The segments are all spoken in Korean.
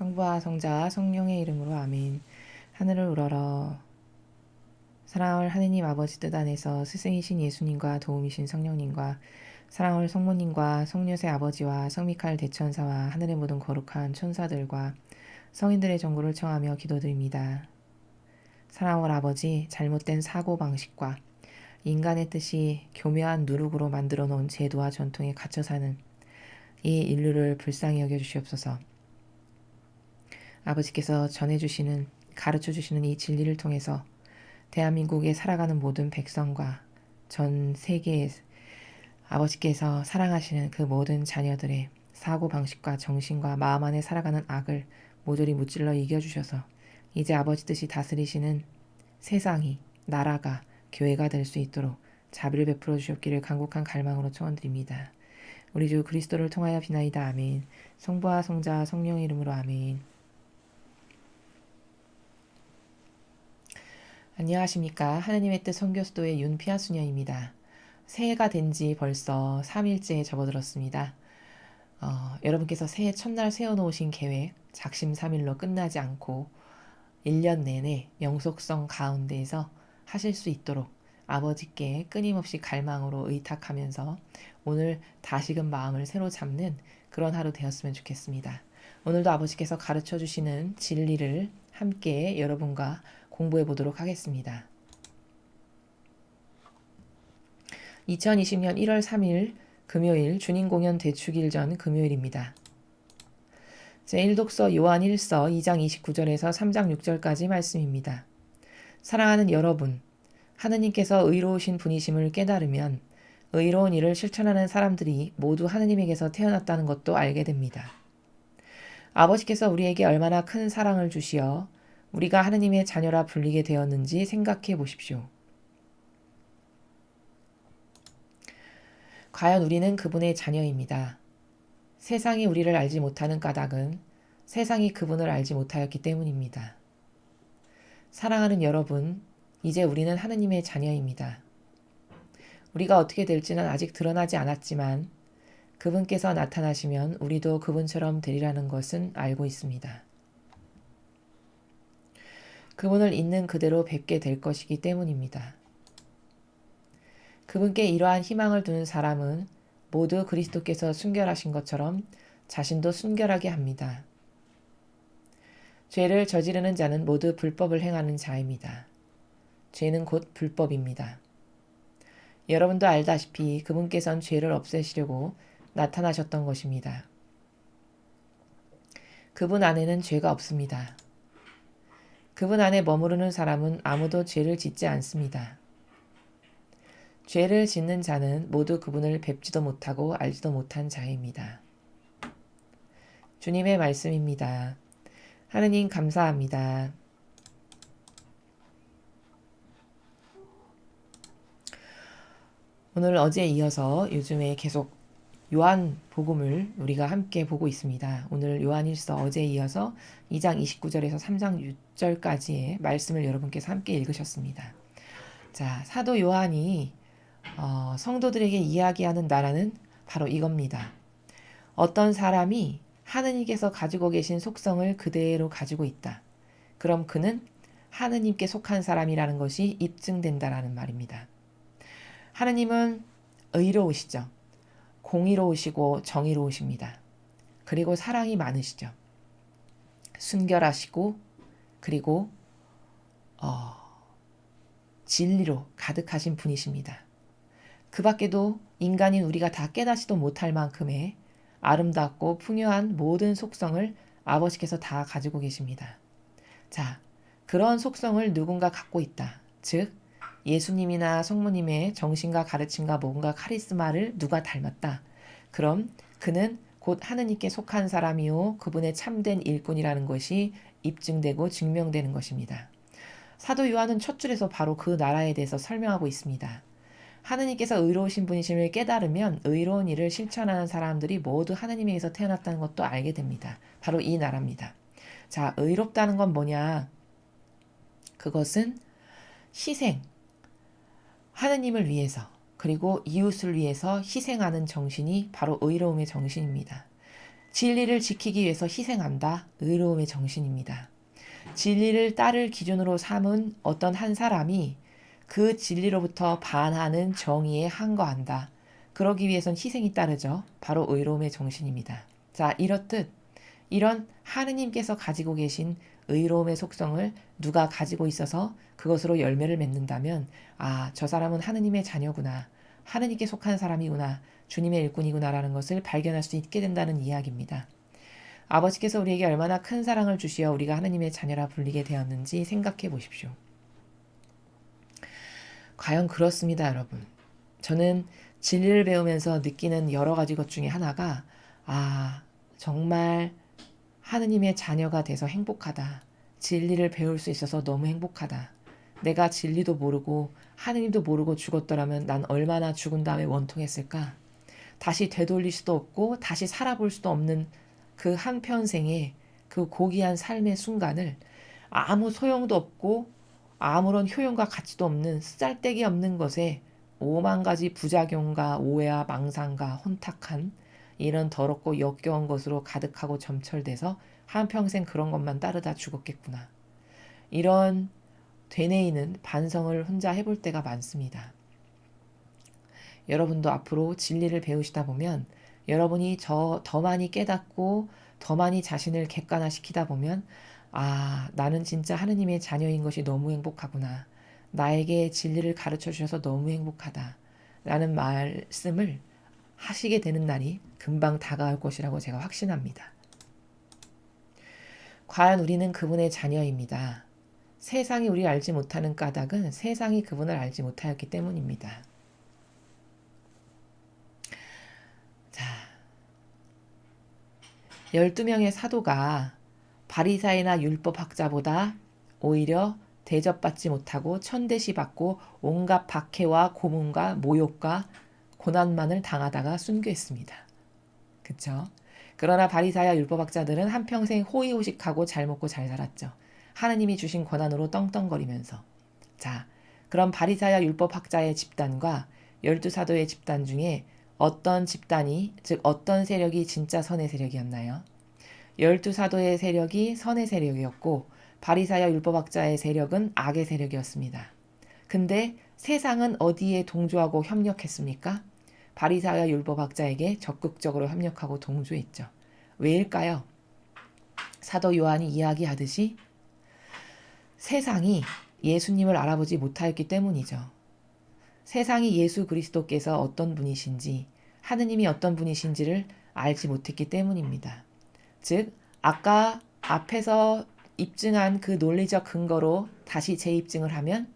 성부와 성자와 성령의 이름으로 아멘. 하늘을 우러러 사랑할 하느님 아버지 뜻 안에서 스승이신 예수님과 도움이신 성령님과 사랑할 성모님과 성녀의 아버지와 성미카엘 대천사와 하늘의 모든 거룩한 천사들과 성인들의 전구를 청하며 기도드립니다. 사랑할 아버지, 잘못된 사고방식과 인간의 뜻이 교묘한 누룩으로 만들어 놓은 제도와 전통에 갇혀 사는 이 인류를 불쌍히 여겨주시옵소서. 아버지께서 전해주시는, 가르쳐주시는 이 진리를 통해서 대한민국에 살아가는 모든 백성과 전 세계에 아버지께서 사랑하시는 그 모든 자녀들의 사고방식과 정신과 마음 안에 살아가는 악을 모조리 무찔러 이겨주셔서 이제 아버지 뜻이 다스리시는 세상이, 나라가, 교회가 될 수 있도록 자비를 베풀어 주셨기를 간곡한 갈망으로 청원드립니다. 우리 주 그리스도를 통하여 비나이다. 아멘. 성부와 성자와 성령의 이름으로 아멘. 안녕하십니까. 하느님의 뜻 선교수도의 윤피아 수녀입니다. 새해가 된 지 벌써 3일째에 접어들었습니다. 여러분께서 새해 첫날 세워놓으신 계획 작심삼일로 끝나지 않고 1년 내내 영속성 가운데에서 하실 수 있도록 아버지께 끊임없이 갈망으로 의탁하면서 오늘 다시금 마음을 새로 잡는 그런 하루 되었으면 좋겠습니다. 오늘도 아버지께서 가르쳐 주시는 진리를 함께 여러분과 공부해 보도록 하겠습니다. 2020년 1월 3일 금요일 주님 공연 대축일 전 금요일입니다. 제1독서 요한 1서 2장 29절에서 3장 6절까지 말씀입니다. 사랑하는 여러분, 하느님께서 의로우신 분이심을 깨달으면 의로운 일을 실천하는 사람들이 모두 하느님에게서 태어났다는 것도 알게 됩니다. 아버지께서 우리에게 얼마나 큰 사랑을 주시어 우리가 하느님의 자녀라 불리게 되었는지 생각해 보십시오. 과연 우리는 그분의 자녀입니다. 세상이 우리를 알지 못하는 까닭은 세상이 그분을 알지 못하였기 때문입니다. 사랑하는 여러분, 이제 우리는 하느님의 자녀입니다. 우리가 어떻게 될지는 아직 드러나지 않았지만 그분께서 나타나시면 우리도 그분처럼 되리라는 것은 알고 있습니다. 그분을 있는 그대로 뵙게 될 것이기 때문입니다. 그분께 이러한 희망을 두는 사람은 모두 그리스도께서 순결하신 것처럼 자신도 순결하게 합니다. 죄를 저지르는 자는 모두 불법을 행하는 자입니다. 죄는 곧 불법입니다. 여러분도 알다시피 그분께서는 죄를 없애시려고 나타나셨던 것입니다. 그분 안에는 죄가 없습니다. 그분 안에 머무르는 사람은 아무도 죄를 짓지 않습니다. 죄를 짓는 자는 모두 그분을 뵙지도 못하고 알지도 못한 자입니다. 주님의 말씀입니다. 하느님 감사합니다. 오늘 어제에 이어서 요즘에 계속 요한 복음을 우리가 함께 보고 있습니다. 오늘 요한 1서 어제에 이어서 2장 29절에서 3장 6절까지의 말씀을 여러분께서 함께 읽으셨습니다. 자, 사도 요한이 성도들에게 이야기하는 나라는 바로 이겁니다. 어떤 사람이 하느님께서 가지고 계신 속성을 그대로 가지고 있다. 그럼 그는 하느님께 속한 사람이라는 것이 입증된다라는 말입니다. 하느님은 의로우시죠. 공의로우시고 정의로우십니다. 그리고 사랑이 많으시죠. 순결하시고 그리고 진리로 가득하신 분이십니다. 그 밖에도 인간인 우리가 다 깨닫지도 못할 만큼의 아름답고 풍요한 모든 속성을 아버지께서 다 가지고 계십니다. 자, 그런 속성을 누군가 갖고 있다. 즉 예수님이나 성모님의 정신과 가르침과 뭔가 카리스마를 누가 닮았다. 그럼 그는 곧 하느님께 속한 사람이요 그분의 참된 일꾼이라는 것이 입증되고 증명되는 것입니다. 사도 요한은 첫 줄에서 바로 그 나라에 대해서 설명하고 있습니다. 하느님께서 의로우신 분이심을 깨달으면 의로운 일을 실천하는 사람들이 모두 하느님에게서 태어났다는 것도 알게 됩니다. 바로 이 나라입니다. 자, 의롭다는 건 뭐냐? 그것은 희생, 하느님을 위해서 그리고 이웃을 위해서 희생하는 정신이 바로 의로움의 정신입니다. 진리를 지키기 위해서 희생한다. 의로움의 정신입니다. 진리를 따를 기준으로 삼은 어떤 한 사람이 그 진리로부터 반하는 정의에 항거한다. 그러기 위해선 희생이 따르죠. 바로 의로움의 정신입니다. 자, 이렇듯 이런 하느님께서 가지고 계신 의로움의 속성을 누가 가지고 있어서 그것으로 열매를 맺는다면 아, 저 사람은 하느님의 자녀구나. 하느님께 속한 사람이구나. 주님의 일꾼이구나라는 것을 발견할 수 있게 된다는 이야기입니다. 아버지께서 우리에게 얼마나 큰 사랑을 주시어 우리가 하느님의 자녀라 불리게 되었는지 생각해 보십시오. 과연 그렇습니다, 여러분. 저는 진리를 배우면서 느끼는 여러 가지 것 중에 하나가 정말 하느님의 자녀가 돼서 행복하다. 진리를 배울 수 있어서 너무 행복하다. 내가 진리도 모르고 하느님도 모르고 죽었더라면 난 얼마나 죽은 다음에 원통했을까? 다시 되돌릴 수도 없고 다시 살아볼 수도 없는 그 한평생의 그 고귀한 삶의 순간을 아무 소용도 없고 아무런 효용과 가치도 없는 쓰잘데기 없는 것에 5만 가지 부작용과 오해와 망상과 혼탁한 이런 더럽고 역겨운 것으로 가득하고 점철돼서 한평생 그런 것만 따르다 죽었겠구나. 이런 되뇌이는 반성을 혼자 해볼 때가 많습니다. 여러분도 앞으로 진리를 배우시다 보면 여러분이 더 많이 깨닫고 더 많이 자신을 객관화시키다 보면 나는 진짜 하느님의 자녀인 것이 너무 행복하구나. 나에게 진리를 가르쳐 주셔서 너무 행복하다. 라는 말씀을 하시게 되는 날이 금방 다가올 것이라고 제가 확신합니다. 과연 우리는 그분의 자녀입니다. 세상이 우리를 알지 못하는 까닭은 세상이 그분을 알지 못하였기 때문입니다. 자, 12명의 사도가 바리사이나 율법학자보다 오히려 대접받지 못하고 천대시받고 온갖 박해와 고문과 모욕과 고난만을 당하다가 순교했습니다. 그쵸? 그러나 바리사야 율법학자들은 한평생 호의호식하고 잘 먹고 잘 살았죠. 하느님이 주신 권한으로 떵떵거리면서. 자, 그럼 바리사야 율법학자의 집단과 12사도의 집단 중에 어떤 집단이, 즉 어떤 세력이 진짜 선의 세력이었나요? 12사도의 세력이 선의 세력이었고 바리사야 율법학자의 세력은 악의 세력이었습니다. 근데 세상은 어디에 동조하고 협력했습니까? 바리사야 율법학자에게 적극적으로 협력하고 동조했죠. 왜일까요? 사도 요한이 이야기하듯이 세상이 예수님을 알아보지 못하였기 때문이죠. 세상이 예수 그리스도께서 어떤 분이신지 하느님이 어떤 분이신지를 알지 못했기 때문입니다. 즉 아까 앞에서 입증한 그 논리적 근거로 다시 재입증을 하면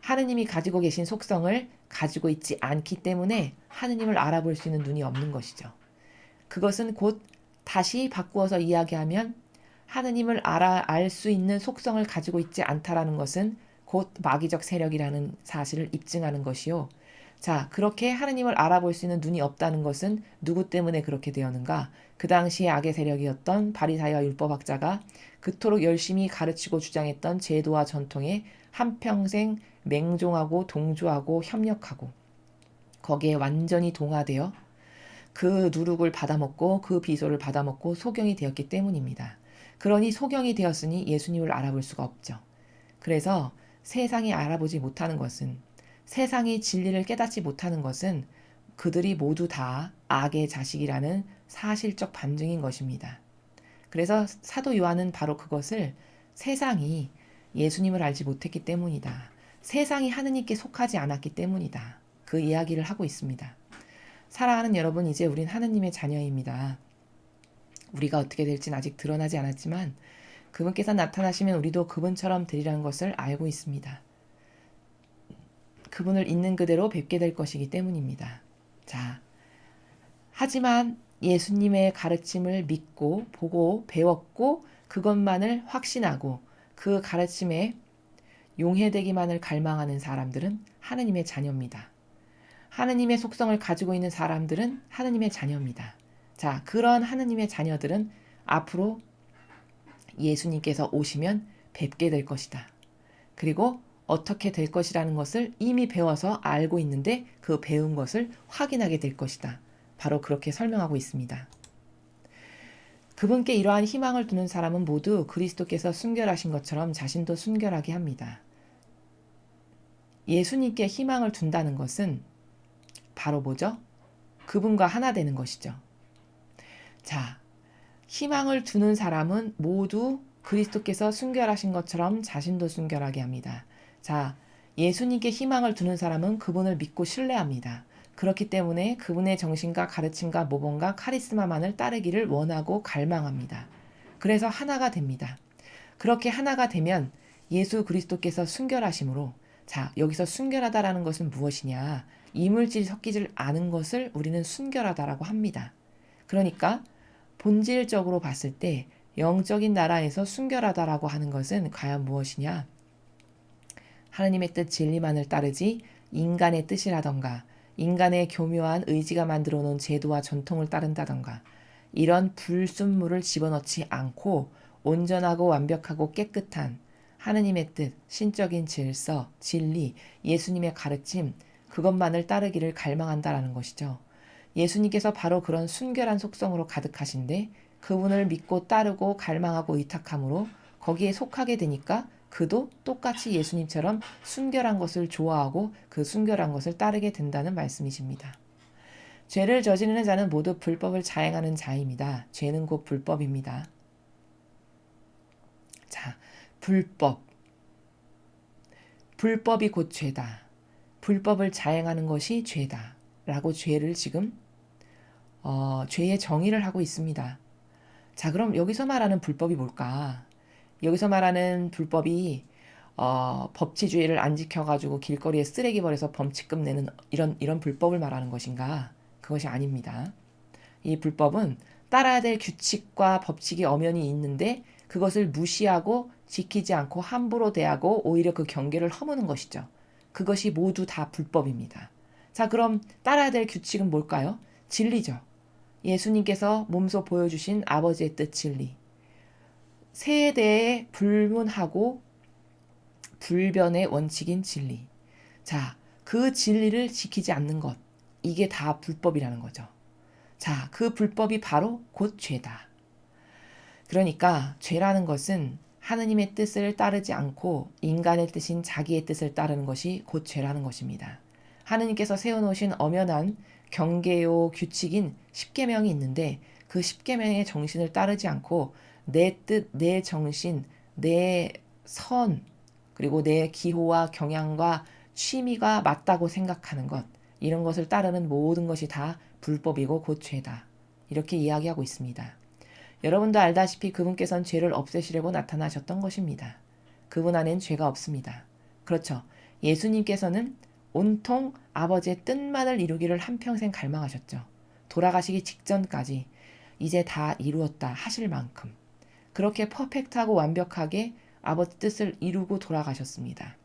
하느님이 가지고 계신 속성을 가지고 있지 않기 때문에 하느님을 알아볼 수 있는 눈이 없는 것이죠. 그것은 곧 다시 바꾸어서 이야기하면 하느님을 알 수 있는 속성을 가지고 있지 않다라는 것은 곧 마귀적 세력이라는 사실을 입증하는 것이요. 자, 그렇게 하느님을 알아볼 수 있는 눈이 없다는 것은 누구 때문에 그렇게 되었는가? 그 당시에 악의 세력이었던 바리사이와 율법학자가 그토록 열심히 가르치고 주장했던 제도와 전통에 한평생 맹종하고 동조하고 협력하고 거기에 완전히 동화되어 그 누룩을 받아먹고 그 비소를 받아먹고 소경이 되었기 때문입니다. 그러니 소경이 되었으니 예수님을 알아볼 수가 없죠. 그래서 세상이 알아보지 못하는 것은 세상이 진리를 깨닫지 못하는 것은 그들이 모두 다 악의 자식이라는 사실적 반증인 것입니다. 그래서 사도 요한은 바로 그것을 세상이 예수님을 알지 못했기 때문이다. 세상이 하느님께 속하지 않았기 때문이다. 그 이야기를 하고 있습니다. 사랑하는 여러분, 이제 우린 하느님의 자녀입니다. 우리가 어떻게 될지는 아직 드러나지 않았지만 그분께서 나타나시면 우리도 그분처럼 되리라는 것을 알고 있습니다. 그분을 있는 그대로 뵙게 될 것이기 때문입니다. 자, 하지만 예수님의 가르침을 믿고 보고 배웠고 그것만을 확신하고 그 가르침에 용해되기만을 갈망하는 사람들은 하느님의 자녀입니다. 하느님의 속성을 가지고 있는 사람들은 하느님의 자녀입니다. 자, 그런 하느님의 자녀들은 앞으로 예수님께서 오시면 뵙게 될 것이다. 그리고 어떻게 될 것이라는 것을 이미 배워서 알고 있는데 그 배운 것을 확인하게 될 것이다. 바로 그렇게 설명하고 있습니다. 그분께 이러한 희망을 두는 사람은 모두 그리스도께서 순결하신 것처럼 자신도 순결하게 합니다. 예수님께 희망을 둔다는 것은 바로 뭐죠? 그분과 하나 되는 것이죠. 자, 희망을 두는 사람은 모두 그리스도께서 순결하신 것처럼 자신도 순결하게 합니다. 자, 예수님께 희망을 두는 사람은 그분을 믿고 신뢰합니다. 그렇기 때문에 그분의 정신과 가르침과 모범과 카리스마만을 따르기를 원하고 갈망합니다. 그래서 하나가 됩니다. 그렇게 하나가 되면 예수 그리스도께서 순결하심으로, 자, 여기서 순결하다라는 것은 무엇이냐? 이물질이 섞이질 않은 것을 우리는 순결하다라고 합니다. 그러니까 본질적으로 봤을 때 영적인 나라에서 순결하다라고 하는 것은 과연 무엇이냐? 하나님의 뜻 진리만을 따르지 인간의 뜻이라던가 인간의 교묘한 의지가 만들어 놓은 제도와 전통을 따른다던가 이런 불순물을 집어넣지 않고 온전하고 완벽하고 깨끗한 하느님의 뜻, 신적인 질서, 진리, 예수님의 가르침, 그것만을 따르기를 갈망한다라는 것이죠. 예수님께서 바로 그런 순결한 속성으로 가득하신데 그분을 믿고 따르고 갈망하고 의탁함으로 거기에 속하게 되니까 그도 똑같이 예수님처럼 순결한 것을 좋아하고 그 순결한 것을 따르게 된다는 말씀이십니다. 죄를 저지르는 자는 모두 불법을 자행하는 자입니다. 죄는 곧 불법입니다. 자, 불법. 불법이 곧 죄다. 불법을 자행하는 것이 죄다. 라고 죄를 지금 죄의 정의를 하고 있습니다. 자, 그럼 여기서 말하는 불법이 뭘까? 여기서 말하는 불법이 법치주의를 안 지켜가지고 길거리에 쓰레기 버려서 범칙금 내는 이런 불법을 말하는 것인가? 그것이 아닙니다. 이 불법은 따라야 될 규칙과 법칙이 엄연히 있는데 그것을 무시하고 지키지 않고 함부로 대하고 오히려 그 경계를 허무는 것이죠. 그것이 모두 다 불법입니다. 자, 그럼 따라야 될 규칙은 뭘까요? 진리죠. 예수님께서 몸소 보여주신 아버지의 뜻 진리. 세에 대해 불문하고 불변의 원칙인 진리. 자, 그 진리를 지키지 않는 것. 이게 다 불법이라는 거죠. 자, 그 불법이 바로 곧 죄다. 그러니까 죄라는 것은 하느님의 뜻을 따르지 않고 인간의 뜻인 자기의 뜻을 따르는 것이 곧 죄라는 것입니다. 하느님께서 세워놓으신 엄연한 경계요 규칙인 십계명이 있는데 그 십계명의 정신을 따르지 않고 내 뜻, 내 정신, 내 선, 그리고 내 기호와 경향과 취미가 맞다고 생각하는 것, 이런 것을 따르는 모든 것이 다 불법이고 곧 죄다. 이렇게 이야기하고 있습니다. 여러분도 알다시피 그분께서는 죄를 없애시려고 나타나셨던 것입니다. 그분 안엔 죄가 없습니다. 그렇죠. 예수님께서는 온통 아버지의 뜻만을 이루기를 한평생 갈망하셨죠. 돌아가시기 직전까지 이제 다 이루었다 하실 만큼 그렇게 퍼펙트하고 완벽하게 아버지 뜻을 이루고 돌아가셨습니다.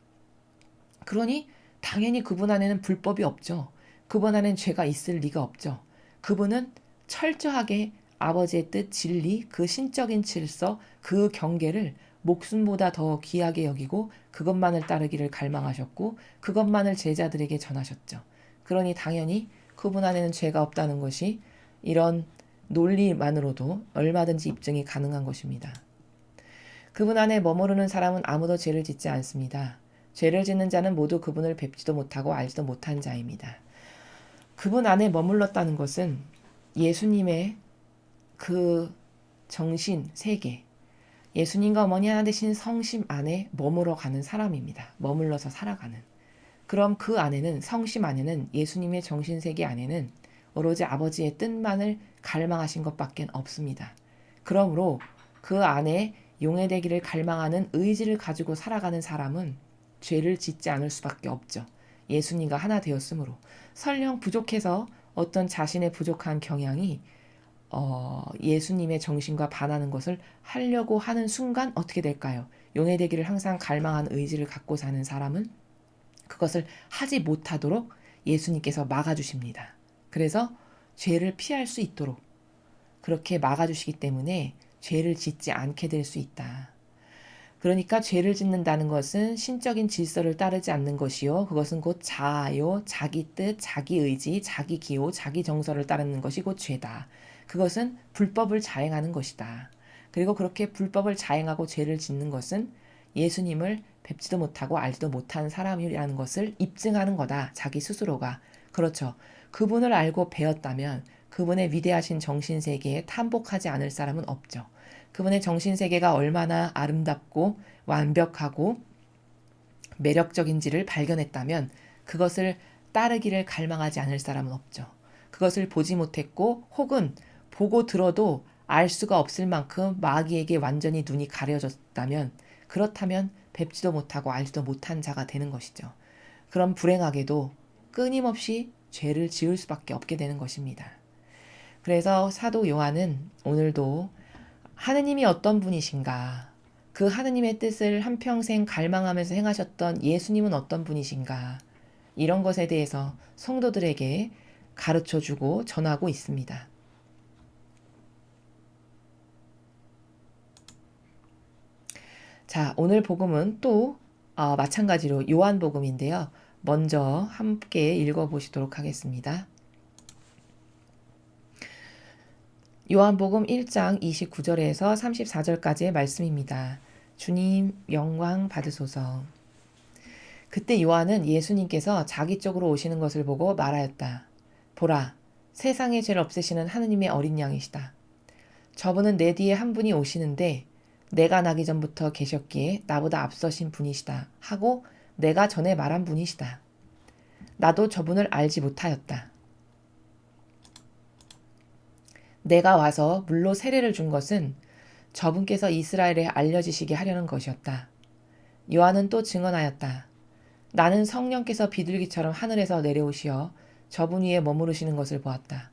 그러니 당연히 그분 안에는 불법이 없죠. 그분 안에는 죄가 있을 리가 없죠. 그분은 철저하게 아버지의 뜻, 진리, 그 신적인 질서, 그 경계를 목숨보다 더 귀하게 여기고 그것만을 따르기를 갈망하셨고 그것만을 제자들에게 전하셨죠. 그러니 당연히 그분 안에는 죄가 없다는 것이 이런 논리만으로도 얼마든지 입증이 가능한 것입니다. 그분 안에 머무르는 사람은 아무도 죄를 짓지 않습니다. 죄를 짓는 자는 모두 그분을 뵙지도 못하고 알지도 못한 자입니다. 그분 안에 머물렀다는 것은 예수님의 그 정신, 세계, 예수님과 어머니 하나 되신 성심 안에 머물러가는 사람입니다. 머물러서 살아가는. 그럼 그 안에는, 성심 안에는, 예수님의 정신세계 안에는 오로지 아버지의 뜻만을 갈망하신 것밖에 없습니다. 그러므로 그 안에 용해되기를 갈망하는 의지를 가지고 살아가는 사람은 죄를 짓지 않을 수밖에 없죠. 예수님과 하나 되었으므로. 설령 부족해서 어떤 자신의 부족한 경향이 예수님의 정신과 반하는 것을 하려고 하는 순간 어떻게 될까요? 용해되기를 항상 갈망한 의지를 갖고 사는 사람은 그것을 하지 못하도록 예수님께서 막아주십니다. 그래서 죄를 피할 수 있도록 그렇게 막아주시기 때문에 죄를 짓지 않게 될 수 있다. 그러니까 죄를 짓는다는 것은 신적인 질서를 따르지 않는 것이요. 그것은 곧 자아요, 자기 뜻, 자기 의지, 자기 기호, 자기 정서를 따르는 것이 곧 죄다. 그것은 불법을 자행하는 것이다. 그리고 그렇게 불법을 자행하고 죄를 짓는 것은 예수님을 뵙지도 못하고 알지도 못한 사람이라는 것을 입증하는 거다. 자기 스스로가. 그렇죠. 그분을 알고 배웠다면 그분의 위대하신 정신세계에 탐복하지 않을 사람은 없죠. 그분의 정신세계가 얼마나 아름답고 완벽하고 매력적인지를 발견했다면 그것을 따르기를 갈망하지 않을 사람은 없죠. 그것을 보지 못했고 혹은 보고 들어도 알 수가 없을 만큼 마귀에게 완전히 눈이 가려졌다면 그렇다면 뵙지도 못하고 알지도 못한 자가 되는 것이죠. 그럼 불행하게도 끊임없이 죄를 지을 수밖에 없게 되는 것입니다. 그래서 사도 요한은 오늘도 하느님이 어떤 분이신가, 그 하느님의 뜻을 한평생 갈망하면서 행하셨던 예수님은 어떤 분이신가, 이런 것에 대해서 성도들에게 가르쳐주고 전하고 있습니다. 자, 오늘 복음은 또 마찬가지로 요한복음인데요. 먼저 함께 읽어보시도록 하겠습니다. 요한복음 1장 29절에서 34절까지의 말씀입니다. 주님 영광 받으소서. 그때 요한은 예수님께서 자기 쪽으로 오시는 것을 보고 말하였다. 보라, 세상의 죄를 없애시는 하느님의 어린 양이시다. 저분은 내 뒤에 한 분이 오시는데 내가 나기 전부터 계셨기에 나보다 앞서신 분이시다 하고 내가 전에 말한 분이시다. 나도 저분을 알지 못하였다. 내가 와서 물로 세례를 준 것은 저분께서 이스라엘에 알려지시게 하려는 것이었다. 요한은 또 증언하였다. 나는 성령께서 비둘기처럼 하늘에서 내려오시어 저분 위에 머무르시는 것을 보았다.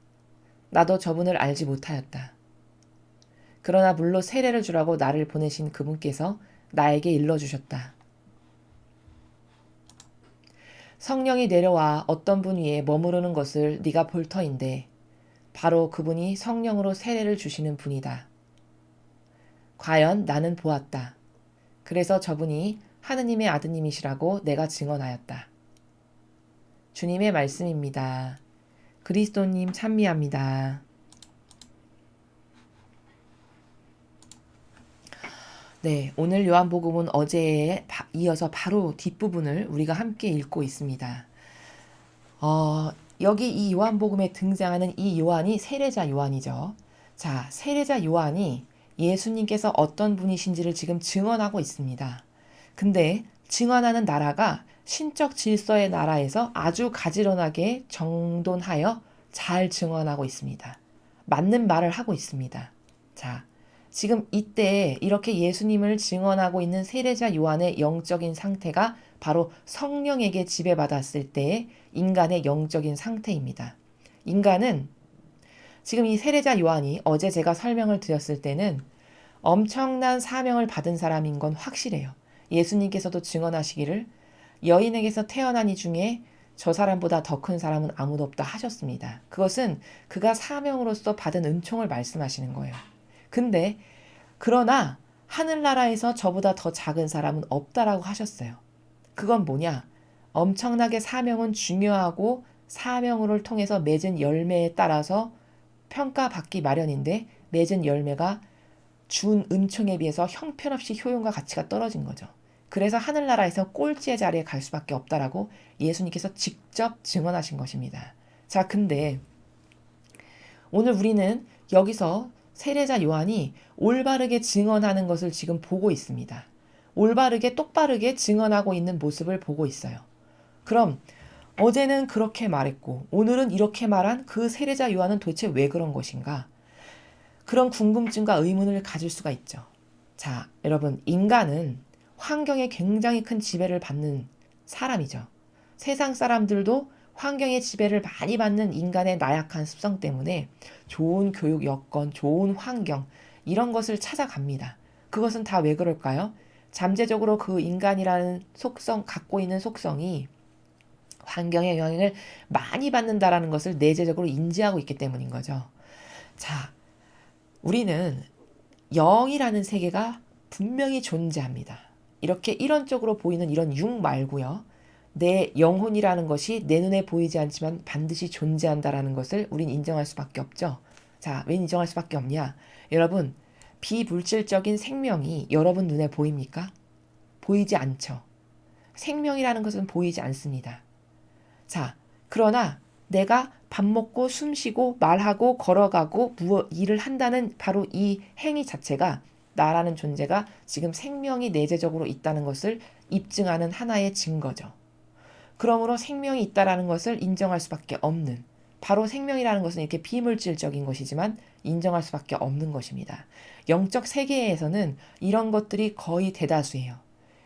나도 저분을 알지 못하였다. 그러나 물로 세례를 주라고 나를 보내신 그분께서 나에게 일러주셨다. 성령이 내려와 어떤 분 위에 머무르는 것을 네가 볼 터인데 바로 그분이 성령으로 세례를 주시는 분이다. 과연 나는 보았다. 그래서 저분이 하느님의 아드님이시라고 내가 증언하였다. 주님의 말씀입니다. 그리스도님 찬미합니다. 네, 오늘 요한복음은 어제에 이어서 바로 뒷부분을 우리가 함께 읽고 있습니다. 여기 이 요한복음에 등장하는 이 요한이 세례자 요한이죠. 자, 세례자 요한이 예수님께서 어떤 분이신지를 지금 증언하고 있습니다. 근데 증언하는 나라가 신적 질서의 나라에서 아주 가지런하게 정돈하여 잘 증언하고 있습니다. 맞는 말을 하고 있습니다. 자, 지금 이때 이렇게 예수님을 증언하고 있는 세례자 요한의 영적인 상태가 바로 성령에게 지배받았을 때의 인간의 영적인 상태입니다. 인간은 지금 이 세례자 요한이 어제 제가 설명을 드렸을 때는 엄청난 사명을 받은 사람인 건 확실해요. 예수님께서도 증언하시기를 여인에게서 태어난 이 중에 저 사람보다 더 큰 사람은 아무도 없다 하셨습니다. 그것은 그가 사명으로서 받은 은총을 말씀하시는 거예요. 근데 그러나 하늘나라에서 저보다 더 작은 사람은 없다라고 하셨어요. 그건 뭐냐? 엄청나게 사명은 중요하고 사명을 통해서 맺은 열매에 따라서 평가받기 마련인데 맺은 열매가 준 은총에 비해서 형편없이 효용과 가치가 떨어진 거죠. 그래서 하늘나라에서 꼴찌의 자리에 갈 수밖에 없다라고 예수님께서 직접 증언하신 것입니다. 자, 근데 오늘 우리는 여기서 세례자 요한이 올바르게 증언하는 것을 지금 보고 있습니다. 올바르게 똑바르게 증언하고 있는 모습을 보고 있어요. 그럼 어제는 그렇게 말했고 오늘은 이렇게 말한 그 세례자 요한은 도대체 왜 그런 것인가? 그런 궁금증과 의문을 가질 수가 있죠. 자, 여러분, 인간은 환경에 굉장히 큰 지배를 받는 사람이죠. 세상 사람들도 환경의 지배를 많이 받는 인간의 나약한 습성 때문에 좋은 교육 여건, 좋은 환경 이런 것을 찾아갑니다. 그것은 다 왜 그럴까요? 잠재적으로 그 인간이라는 속성, 갖고 있는 속성이 환경의 영향을 많이 받는다라는 것을 내재적으로 인지하고 있기 때문인 거죠. 자, 우리는 영이라는 세계가 분명히 존재합니다. 이렇게 이론적으로 보이는 이런 육 말고요. 내 영혼이라는 것이 내 눈에 보이지 않지만 반드시 존재한다라는 것을 우린 인정할 수밖에 없죠. 자, 왜 인정할 수밖에 없냐? 여러분, 비물질적인 생명이 여러분 눈에 보입니까? 보이지 않죠. 생명이라는 것은 보이지 않습니다. 자, 그러나 내가 밥 먹고 숨 쉬고 말하고 걸어가고 일을 한다는 바로 이 행위 자체가 나라는 존재가 지금 생명이 내재적으로 있다는 것을 입증하는 하나의 증거죠. 그러므로 생명이 있다라는 것을 인정할 수밖에 없는, 바로 생명이라는 것은 이렇게 비물질적인 것이지만 인정할 수밖에 없는 것입니다. 영적 세계에서는 이런 것들이 거의 대다수예요.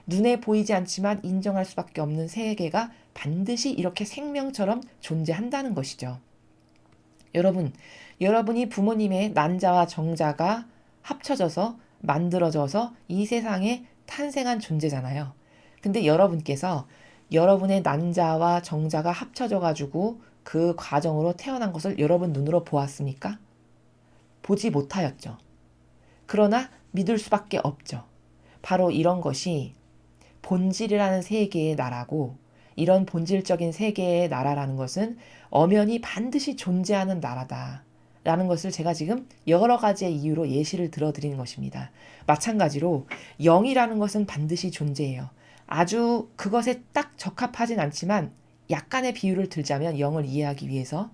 눈에 보이지 않지만 인정할 수밖에 없는 세계가 반드시 이렇게 생명처럼 존재한다는 것이죠. 여러분이 부모님의 난자와 정자가 합쳐져서 만들어져서 이 세상에 탄생한 존재잖아요. 근데 여러분께서 여러분의 난자와 정자가 합쳐져 가지고 그 과정으로 태어난 것을 여러분 눈으로 보았습니까? 보지 못하였죠. 그러나 믿을 수밖에 없죠. 바로 이런 것이 본질이라는 세계의 나라고, 이런 본질적인 세계의 나라라는 것은 엄연히 반드시 존재하는 나라다 라는 것을 제가 지금 여러 가지의 이유로 예시를 들어드리는 것입니다. 마찬가지로 영이라는 것은 반드시 존재해요. 아주 그것에 딱 적합하진 않지만 약간의 비유를 들자면, 영을 이해하기 위해서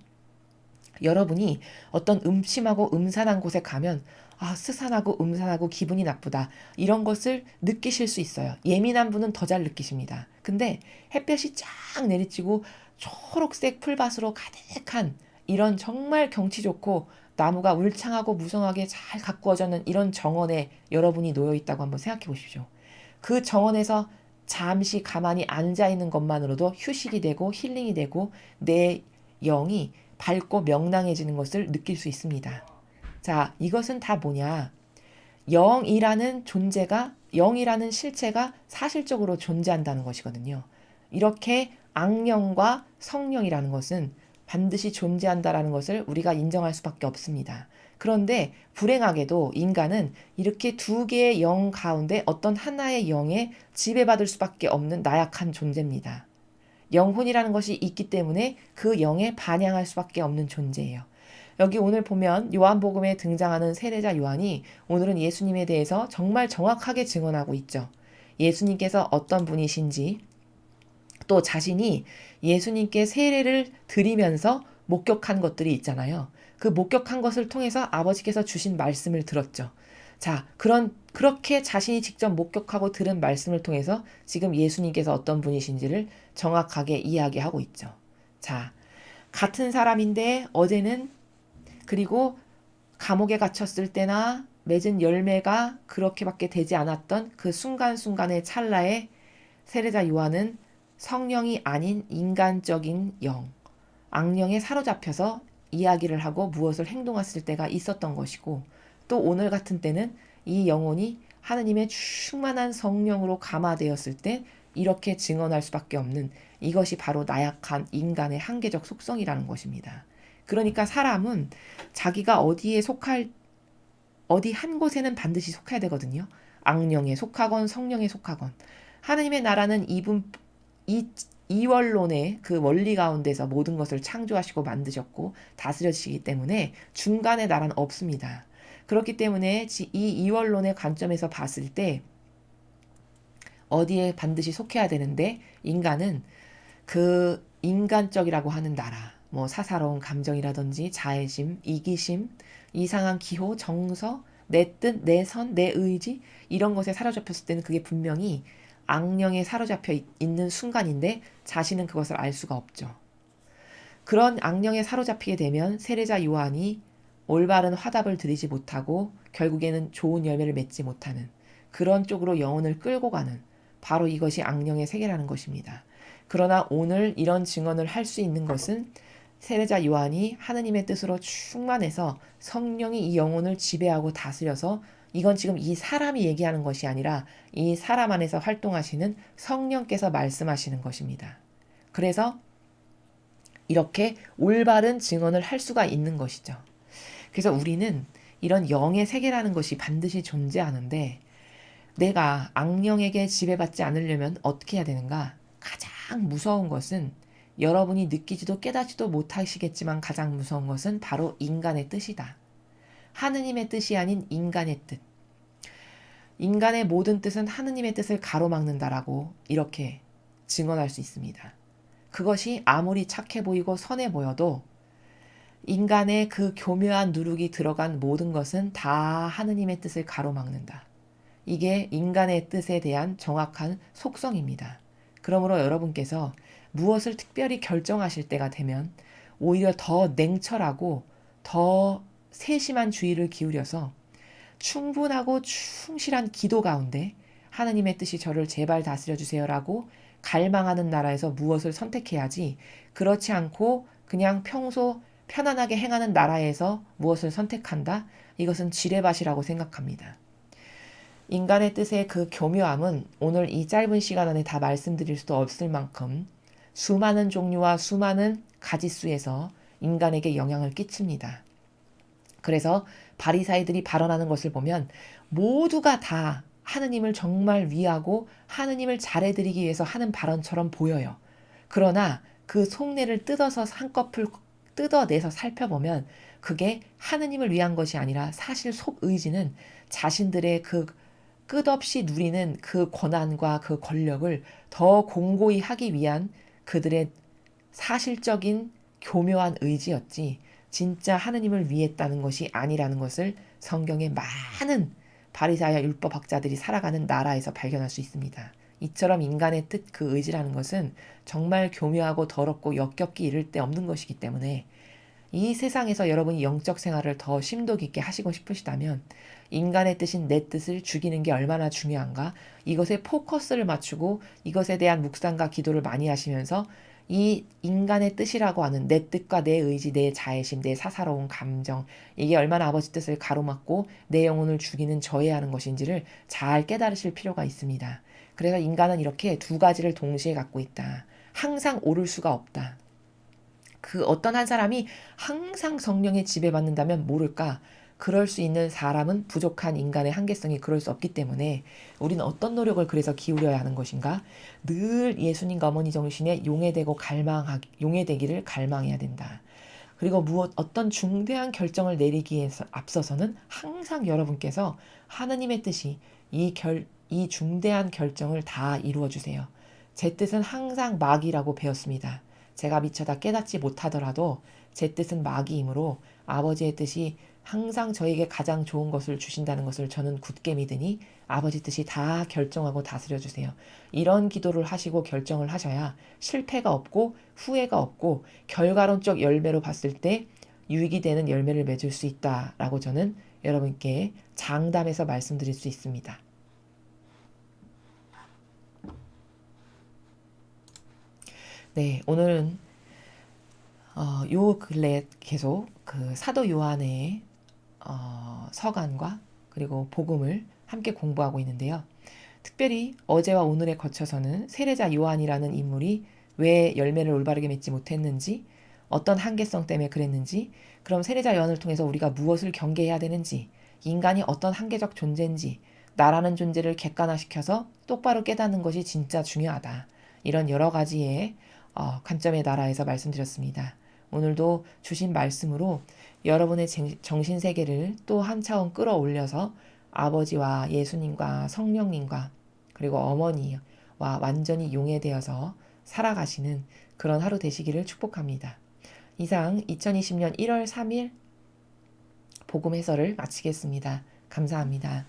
여러분이 어떤 음침하고 음산한 곳에 가면 스산하고 음산하고 기분이 나쁘다, 이런 것을 느끼실 수 있어요. 예민한 분은 더 잘 느끼십니다. 근데 햇볕이 쫙 내리쬐고 초록색 풀밭으로 가득한 이런 정말 경치 좋고 나무가 울창하고 무성하게 잘 가꾸어져는 이런 정원에 여러분이 놓여 있다고 한번 생각해 보십시오. 그 정원에서 잠시 가만히 앉아 있는 것만으로도 휴식이 되고 힐링이 되고 내 영이 밝고 명랑해지는 것을 느낄 수 있습니다. 자, 이것은 다 뭐냐? 영이라는 실체가 사실적으로 존재한다는 것이거든요. 이렇게 악령과 성령이라는 것은 반드시 존재한다라는 것을 우리가 인정할 수밖에 없습니다. 그런데 불행하게도 인간은 이렇게 두 개의 영 가운데 어떤 하나의 영에 지배받을 수밖에 없는 나약한 존재입니다. 영혼이라는 것이 있기 때문에 그 영에 반향할 수밖에 없는 존재예요. 여기 오늘 보면 요한복음에 등장하는 세례자 요한이 오늘은 예수님에 대해서 정말 정확하게 증언하고 있죠. 예수님께서 어떤 분이신지, 또 자신이 예수님께 세례를 드리면서 목격한 것들이 있잖아요. 그 목격한 것을 통해서 아버지께서 주신 말씀을 들었죠. 자, 그렇게 자신이 직접 목격하고 들은 말씀을 통해서 지금 예수님께서 어떤 분이신지를 정확하게 이야기하고 있죠. 자, 같은 사람인데 어제는, 그리고 감옥에 갇혔을 때나 맺은 열매가 그렇게밖에 되지 않았던 그 순간순간의 찰나에 세례자 요한은 성령이 아닌 인간적인 영, 악령에 사로잡혀서 이야기를 하고 무엇을 행동했을 때가 있었던 것이고, 또 오늘 같은 때는 이 영혼이 하느님의 충만한 성령으로 감화되었을 때 이렇게 증언할 수밖에 없는, 이것이 바로 나약한 인간의 한계적 속성이라는 것입니다. 그러니까 사람은 자기가 어디 한 곳에는 반드시 속해야 되거든요. 악령에 속하건 성령에 속하건. 하느님의 나라는 이원론의 그 원리 가운데서 모든 것을 창조하시고 만드셨고 다스려지기 때문에 중간의 나라는 없습니다. 그렇기 때문에 이 이원론의 관점에서 봤을 때 어디에 반드시 속해야 되는데, 인간은 그 인간적이라고 하는 나라, 뭐 사사로운 감정이라든지 자애심, 이기심, 이상한 기호, 정서, 내 뜻, 내 선, 내 의지, 이런 것에 사로잡혔을 때는 그게 분명히 악령에 사로잡혀 있는 순간인데 자신은 그것을 알 수가 없죠. 그런 악령에 사로잡히게 되면 세례자 요한이 올바른 화답을 드리지 못하고 결국에는 좋은 열매를 맺지 못하는, 그런 쪽으로 영혼을 끌고 가는, 바로 이것이 악령의 세계라는 것입니다. 그러나 오늘 이런 증언을 할 수 있는 것은 세례자 요한이 하느님의 뜻으로 충만해서 성령이 이 영혼을 지배하고 다스려서, 이건 지금 이 사람이 얘기하는 것이 아니라 이 사람 안에서 활동하시는 성령께서 말씀하시는 것입니다. 그래서 이렇게 올바른 증언을 할 수가 있는 것이죠. 그래서 우리는 이런 영의 세계라는 것이 반드시 존재하는데, 내가 악령에게 지배받지 않으려면 어떻게 해야 되는가? 가장 무서운 것은, 여러분이 느끼지도 깨닫지도 못하시겠지만 가장 무서운 것은 바로 인간의 뜻이다. 하느님의 뜻이 아닌 인간의 뜻. 인간의 모든 뜻은 하느님의 뜻을 가로막는다라고 이렇게 증언할 수 있습니다. 그것이 아무리 착해 보이고 선해 보여도 인간의 그 교묘한 누룩이 들어간 모든 것은 다 하느님의 뜻을 가로막는다. 이게 인간의 뜻에 대한 정확한 속성입니다. 그러므로 여러분께서 무엇을 특별히 결정하실 때가 되면 오히려 더 냉철하고 더 세심한 주의를 기울여서 충분하고 충실한 기도 가운데 하느님의 뜻이 저를 제발 다스려 주세요라고 갈망하는 나라에서 무엇을 선택해야지, 그렇지 않고 그냥 평소 편안하게 행하는 나라에서 무엇을 선택한다? 이것은 지레밭이라고 생각합니다. 인간의 뜻의 그 교묘함은 오늘 이 짧은 시간 안에 다 말씀드릴 수도 없을 만큼 수많은 종류와 수많은 가지수에서 인간에게 영향을 끼칩니다. 그래서 바리사이들이 발언하는 것을 보면 모두가 다 하느님을 정말 위하고 하느님을 잘해드리기 위해서 하는 발언처럼 보여요. 그러나 그 속내를 뜯어서 한꺼풀 뜯어내서 살펴보면 그게 하느님을 위한 것이 아니라 사실 속의지는 자신들의 그 끝없이 누리는 그 권한과 그 권력을 더 공고히 하기 위한 그들의 사실적인 교묘한 의지였지, 진짜 하느님을 위했다는 것이 아니라는 것을 성경의 많은 바리사야 율법학자들이 살아가는 나라에서 발견할 수 있습니다. 이처럼 인간의 뜻 그 의지라는 것은 정말 교묘하고 더럽고 역겹기 이를 데 없는 것이기 때문에 이 세상에서 여러분이 영적 생활을 더 심도 깊게 하시고 싶으시다면 인간의 뜻인 내 뜻을 죽이는 게 얼마나 중요한가, 이것에 포커스를 맞추고 이것에 대한 묵상과 기도를 많이 하시면서 이 인간의 뜻이라고 하는 내 뜻과 내 의지, 내 자애심, 내 사사로운 감정, 이게 얼마나 아버지 뜻을 가로막고 내 영혼을 죽이는 저해하는 것인지를 잘 깨달으실 필요가 있습니다. 그래서 인간은 이렇게 두 가지를 동시에 갖고 있다. 항상 옳을 수가 없다. 그 어떤 한 사람이 항상 성령에 지배받는다면 모를까? 그럴 수 있는 사람은 부족한 인간의 한계성이 그럴 수 없기 때문에 우리는 어떤 노력을 그래서 기울여야 하는 것인가? 늘 예수님과 어머니 정신에 용해되기를 갈망해야 된다. 그리고 어떤 중대한 결정을 내리기에 앞서서는 항상 여러분께서 하느님의 뜻이 이 중대한 결정을 다 이루어 주세요. 제 뜻은 항상 마귀라고 배웠습니다. 제가 미처 다 깨닫지 못하더라도 제 뜻은 마귀이므로 아버지의 뜻이 항상 저에게 가장 좋은 것을 주신다는 것을 저는 굳게 믿으니 아버지 뜻이 다 결정하고 다스려 주세요. 이런 기도를 하시고 결정을 하셔야 실패가 없고 후회가 없고 결과론적 열매로 봤을 때 유익이 되는 열매를 맺을 수 있다라고 저는 여러분께 장담해서 말씀드릴 수 있습니다. 네, 오늘은 요 근래 계속 그 사도 요한의 서간과 그리고 복음을 함께 공부하고 있는데요. 특별히 어제와 오늘에 거쳐서는 세례자 요한이라는 인물이 왜 열매를 올바르게 맺지 못했는지, 어떤 한계성 때문에 그랬는지, 그럼 세례자 요한을 통해서 우리가 무엇을 경계해야 되는지, 인간이 어떤 한계적 존재인지, 나라는 존재를 객관화시켜서 똑바로 깨닫는 것이 진짜 중요하다. 이런 여러 가지의 관점의 나라에서 말씀드렸습니다. 오늘도 주신 말씀으로 여러분의 정신세계를 또 한 차원 끌어올려서 아버지와 예수님과 성령님과 그리고 어머니와 완전히 용해되어서 살아가시는 그런 하루 되시기를 축복합니다. 이상 2020년 1월 3일 복음 해설을 마치겠습니다. 감사합니다.